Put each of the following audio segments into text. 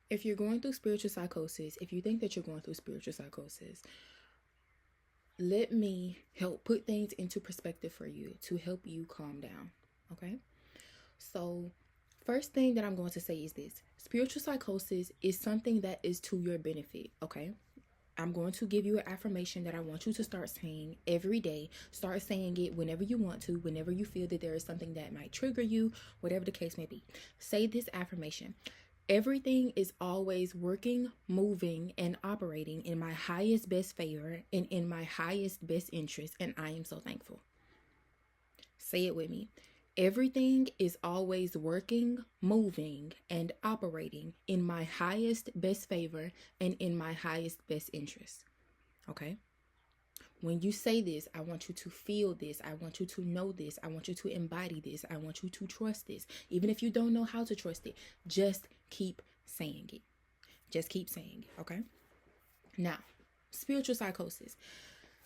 If you're going through spiritual psychosis, if you think that you're going through spiritual psychosis, let me help put things into perspective for you to help you calm down. Okay? So, first thing that I'm going to say is this: spiritual psychosis is something that is to your benefit. Okay? I'm going to give you an affirmation that I want you to start saying every day. Start saying it whenever you want to, whenever you feel that there is something that might trigger you, whatever the case may be. Say this affirmation: everything is always working, moving, and operating in my highest best favor and in my highest best interest, and I am so thankful. Say it with me. Everything is always working, moving, and operating in my highest best favor and in my highest best interest. Okay? When you say this, I want you to feel this. I want you to know this. I want you to embody this. I want you to trust this. Even if you don't know how to trust it, just keep saying it. Just keep saying it, okay? Now, spiritual psychosis.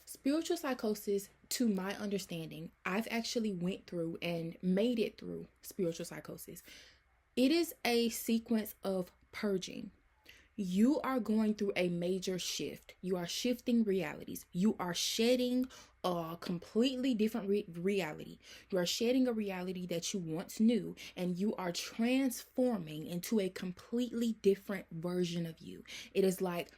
Spiritual psychosis, to my understanding, I've actually went through and made it through spiritual psychosis. It is a sequence of purging. You are going through a major shift. You are shifting realities. You are shedding a completely different reality. You are shedding a reality that you once knew, and you are transforming into a completely different version of you. It is like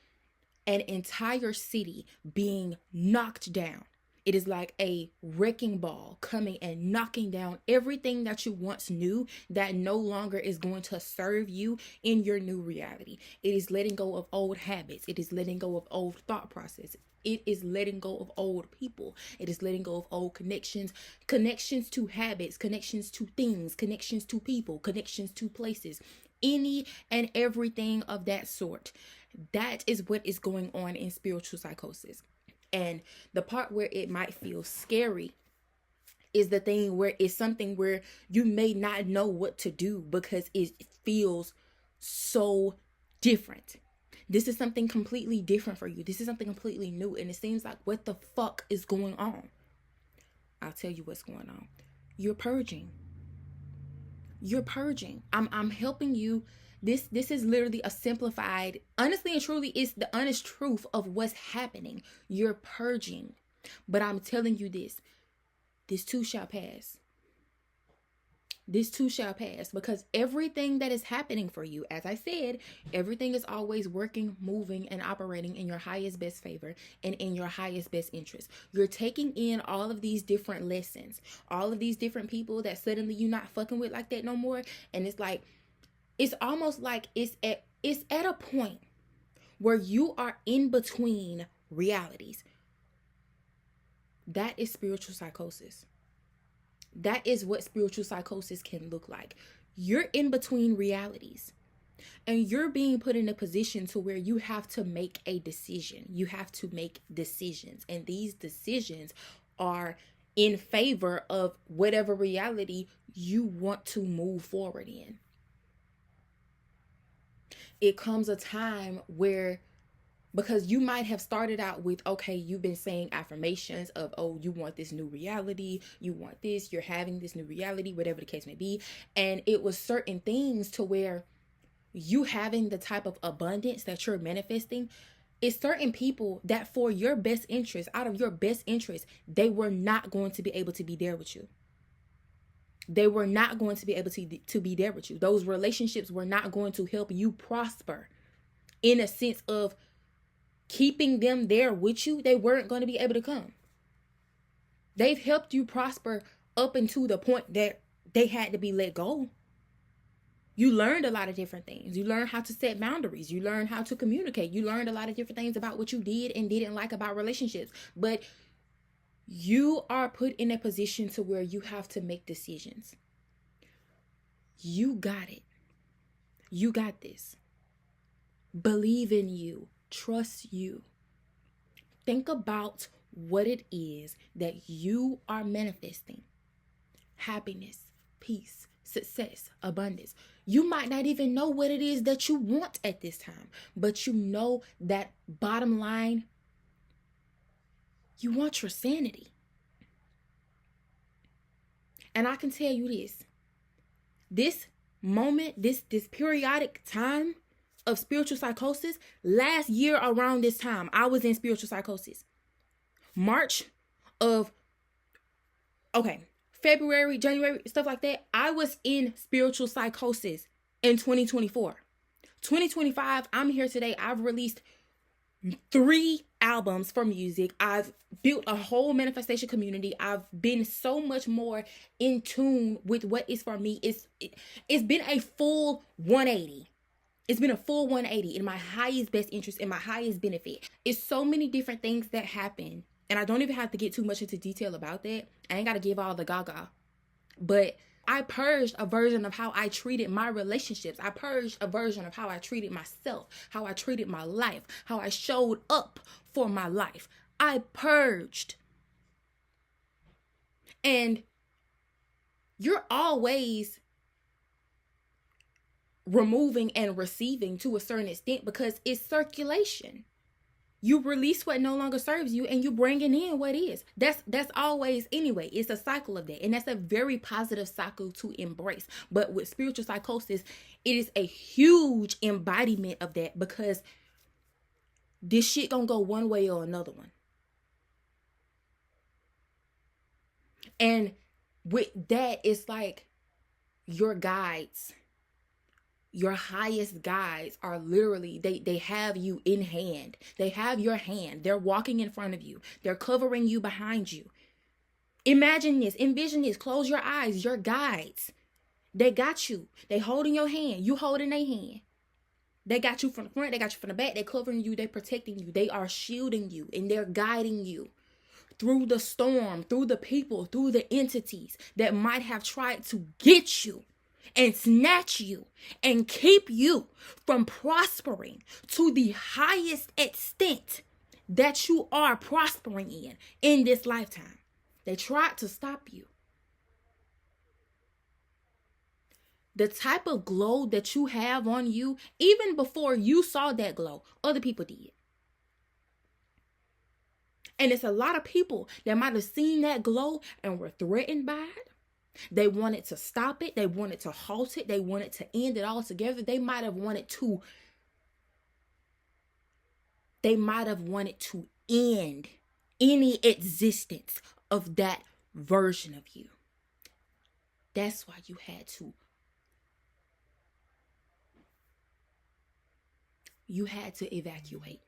an entire city being knocked down. It is like a wrecking ball coming and knocking down everything that you once knew that no longer is going to serve you in your new reality. It is letting go of old habits. It is letting go of old thought processes. It is letting go of old people. It is letting go of old connections to habits, connections to things, connections to people, connections to places, any and everything of that sort. That is what is going on in spiritual psychosis. And the part where it might feel scary is the thing where it's something where you may not know what to do because it feels so different. This is something completely different for you. This is something completely new. And it seems like, what the fuck is going on? I'll tell you what's going on. You're purging. You're purging. I'm helping you. This is literally a simplified, honestly and truly, it's the honest truth of what's happening. You're purging. But I'm telling you this too shall pass. This too shall pass, because everything that is happening for you, as I said, everything is always working, moving, and operating in your highest best favor and in your highest best interest. You're taking in all of these different lessons, all of these different people that suddenly you're not fucking with like that no more. And it's like, it's almost like it's at a point where you are in between realities. That is spiritual psychosis. That is what spiritual psychosis can look like. You're in between realities, and you're being put in a position to where you have to make a decision. You have to make decisions, and these decisions are in favor of whatever reality you want to move forward in. It comes a time where, because you might have started out with, okay, you've been saying affirmations of, oh, you want this new reality, you want this, you're having this new reality, whatever the case may be. And it was certain things to where you having the type of abundance that you're manifesting, it's certain people that for your best interest, out of your best interest, they were not going to be able to be there with you. They were not going to be able to be there with you. Those relationships were not going to help you prosper in a sense of keeping them there with you. They weren't going to be able to come. They've helped you prosper up until the point that they had to be let go. You learned a lot of different things. You learned how to set boundaries. You learned how to communicate. You learned a lot of different things about what you did and didn't like about relationships. But you are put in a position to where you have to make decisions. You got it. You got this. Believe in you. Trust you. Think about what it is that you are manifesting. Happiness, peace, success, abundance. You might not even know what it is that you want at this time, but you know that bottom line, you want your sanity. And I can tell you this moment, this periodic time, of spiritual psychosis, last year around this time, I was in spiritual psychosis. March of, February, January, stuff like that, I was in spiritual psychosis in 2024. 2025, I'm here today. I've released 3 albums for music. I've built a whole manifestation community. I've been so much more in tune with what is for me. It's been a full 180. It's been a full 180 in my highest best interest, in my highest benefit. It's so many different things that happen. And I don't even have to get too much into detail about that. I ain't got to give all the gaga. But I purged a version of how I treated my relationships. I purged a version of how I treated myself, how I treated my life, how I showed up for my life. I purged. And you're always removing and receiving to a certain extent because it's circulation. You release what no longer serves you and you bringing in what is. That's always anyway. It's a cycle of that. And that's a very positive cycle to embrace. But with spiritual psychosis, it is a huge embodiment of that because this shit gonna go one way or another one. And with that, it's like your guides, your highest guides are literally, they have you in hand. They have your hand. They're walking in front of you. They're covering you behind you. Imagine this. Envision this. Close your eyes. Your guides. They got you. They holding your hand. You holding their hand. They got you from the front. They got you from the back. They're covering you. They're protecting you. They are shielding you. And they're guiding you through the storm, through the people, through the entities that might have tried to get you and snatch you and keep you from prospering to the highest extent that you are prospering in this lifetime. They tried to stop you. The type of glow that you have on you, even before you saw that glow, other people did. And it's a lot of people that might have seen that glow and were threatened by it. They wanted to stop it. They wanted to halt it. They wanted to end it all together. They might have wanted to end any existence of that version of you. That's why you had to evacuate.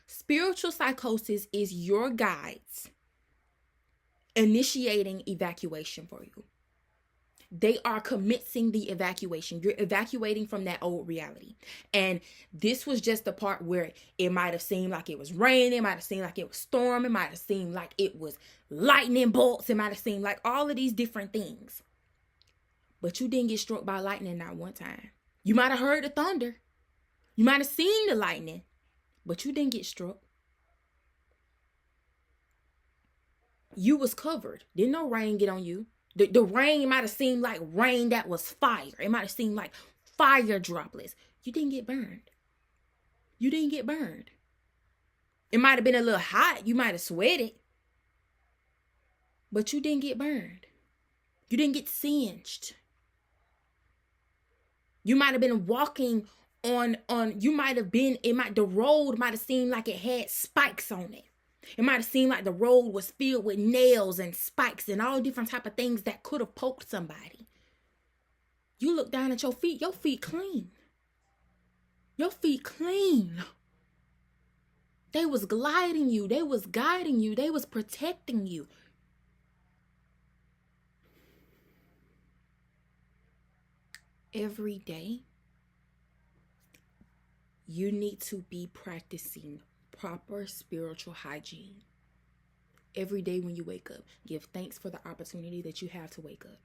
Spiritual psychosis is your guides initiating evacuation for you. They are commencing the evacuation. You're evacuating from that old reality. And this was just the part where it might have seemed like it was raining. It might have seemed like it was storming. It might have seemed like it was lightning bolts. It might have seemed like all of these different things. But you didn't get struck by lightning not one time. You might have heard the thunder. You might have seen the lightning. But you didn't get struck. You was covered. Didn't no rain get on you. The rain might have seemed like rain that was fire. It might have seemed like fire droplets. You didn't get burned. You didn't get burned. It might have been a little hot. You might have sweated. But you didn't get burned. You didn't get singed. You might have been walking the road might have seemed like it had spikes on it. It might have seemed like the road was filled with nails and spikes and all different type of things that could have poked somebody. You look down at your feet clean. Your feet clean. They was gliding you. They was guiding you. They was protecting you. Every day, you need to be practicing proper spiritual hygiene. Every day when you wake up, give thanks for the opportunity that you have to wake up.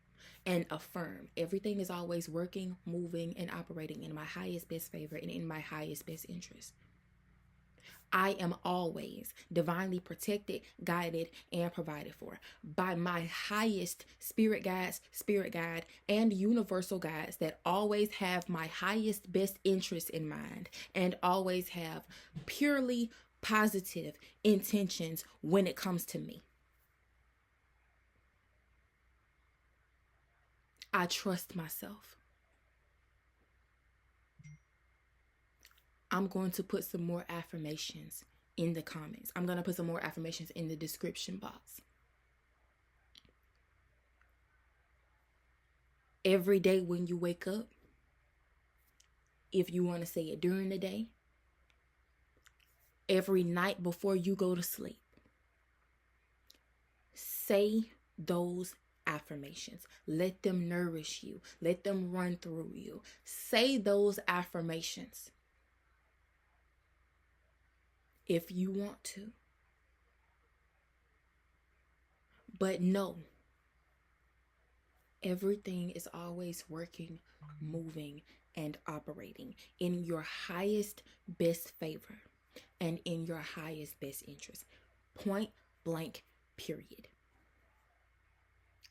And affirm everything is always working, moving, and operating in my highest best favor and in my highest best interest. I am always divinely protected, guided, and provided for by my highest spirit guide, and universal guides that always have my highest best interest in mind and always have purely positive intentions when it comes to me. I trust myself. I'm going to put some more affirmations in the comments. I'm going to put some more affirmations in the description box. Every day when you wake up, if you want to say it during the day, every night before you go to sleep, say those affirmations. Let them nourish you. Let them run through you. Say those affirmations if you want to. But no, everything is always working, moving, and operating in your highest, best favor and in your highest, best interest. Point blank, period.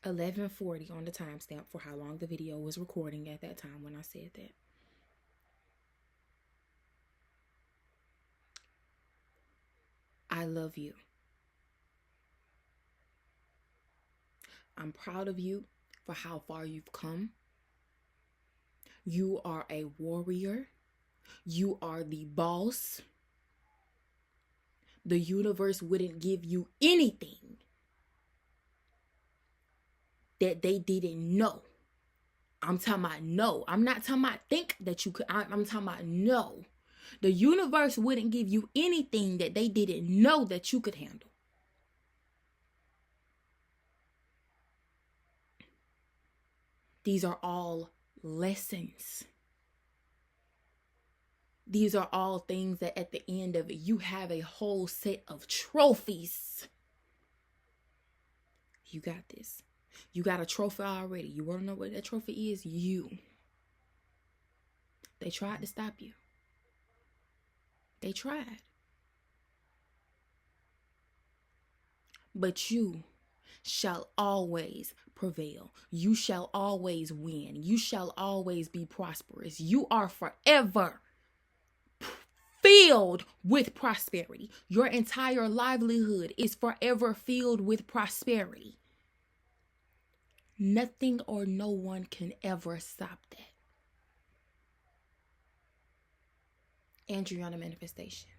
11:40 on the timestamp for how long the video was recording at that time when I said that. I love you. I'm proud of you for how far you've come. You are a warrior. You are the boss. The universe wouldn't give you anything that they didn't know. I'm talking about no. I'm not talking about think that you could. I'm talking about no. The universe wouldn't give you anything that they didn't know that you could handle. These are all lessons. These are all things that at the end of it, you have a whole set of trophies. You got this. You got a trophy already. You want to know what that trophy is? You. They tried to stop you. They tried. But you shall always prevail. You shall always win. You shall always be prosperous. You are forever filled with prosperity. Your entire livelihood is forever filled with prosperity. Nothing or no one can ever stop that. Andrianna Manifestation.